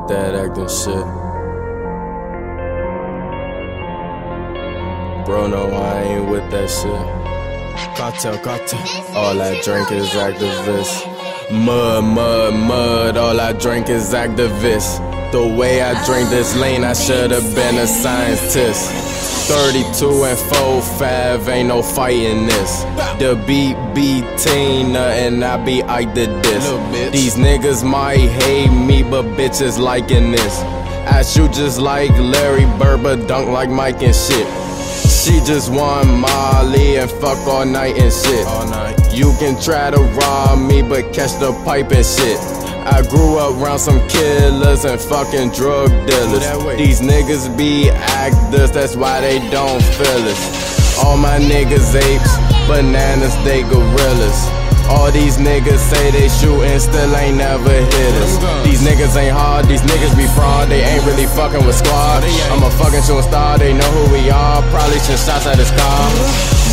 with that acting shit. Bro, no, I ain't with that shit. Cartel. All I drink is activist. Mud, all I drink is activist. The way I drink this lane, I should've been a scientist. 32 and 4-5, ain't no fighting this. The beat be Tina and I be Ike the diss. These niggas might hate me, but bitches liking this. I shoot just like Larry Bird, but dunk like Mike and shit. She just want Molly and fuck all night and shit. You can try to rob me, but catch the pipe and shit. I grew up around some killers and fucking drug dealers. These niggas be actors, that's why they don't feel us. All my niggas apes, bananas, they gorillas. All these niggas say they shootin', still ain't never hit us. These niggas ain't hard, these niggas be fraud, they ain't really fucking with squad. I'm a fucking shooting star, they know who we are, probably send shots at his car.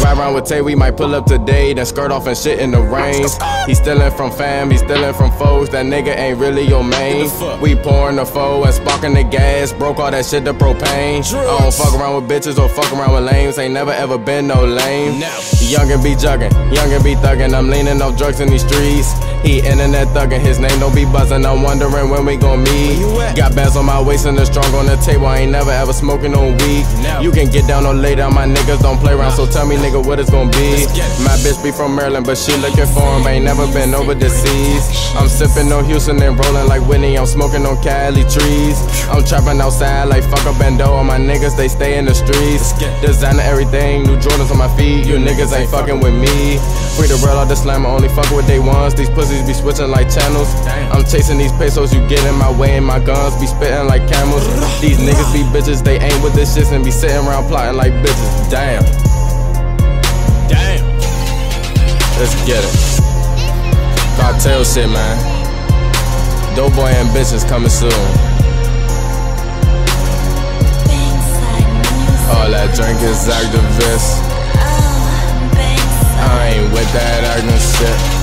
Ride around with Tay, we might pull up today, then skirt off and shit in the rain. He stealin' from fam, he stealin' from foes, that nigga ain't really your main. We pouring the foe and sparking the gas, broke all that shit to propane. I don't fuck around with bitches or fuck around with lames, ain't never ever been no lame. Youngin' be juggin', youngin' be thuggin', I'm leanin' off drugs in these streets. He internet thuggin', his name don't be buzzin', I'm wondering when we gon' meet. Got bands on my waist and the strong on the table, I ain't never ever smoking no weed. You can get down or lay down, my niggas don't play around, so tell me nigga what it's gon' be. My bitch be from Maryland, but she looking for him, ain't never been over the seas. I'm sippin' on Houston and rollin' like Whitney, I'm smoking on Cali trees. I'm trappin' outside like fuck up Bando, all my niggas they stay in the streets. Designer everything, new Jordans on my feet, you niggas ain't fucking with me. Free the real out the slammer, only fuck with they ones, these pussies be switching like channels. I'm chasing these pesos, you get in my way and my guns be spitting like camels. These niggas be bitches, they ain't with this shit and be sitting around plotting like bitches. Damn. Let's get it. Cartel shit, man. Dope boy and bitches coming soon. All I drink is activist. I ain't with that acting shit.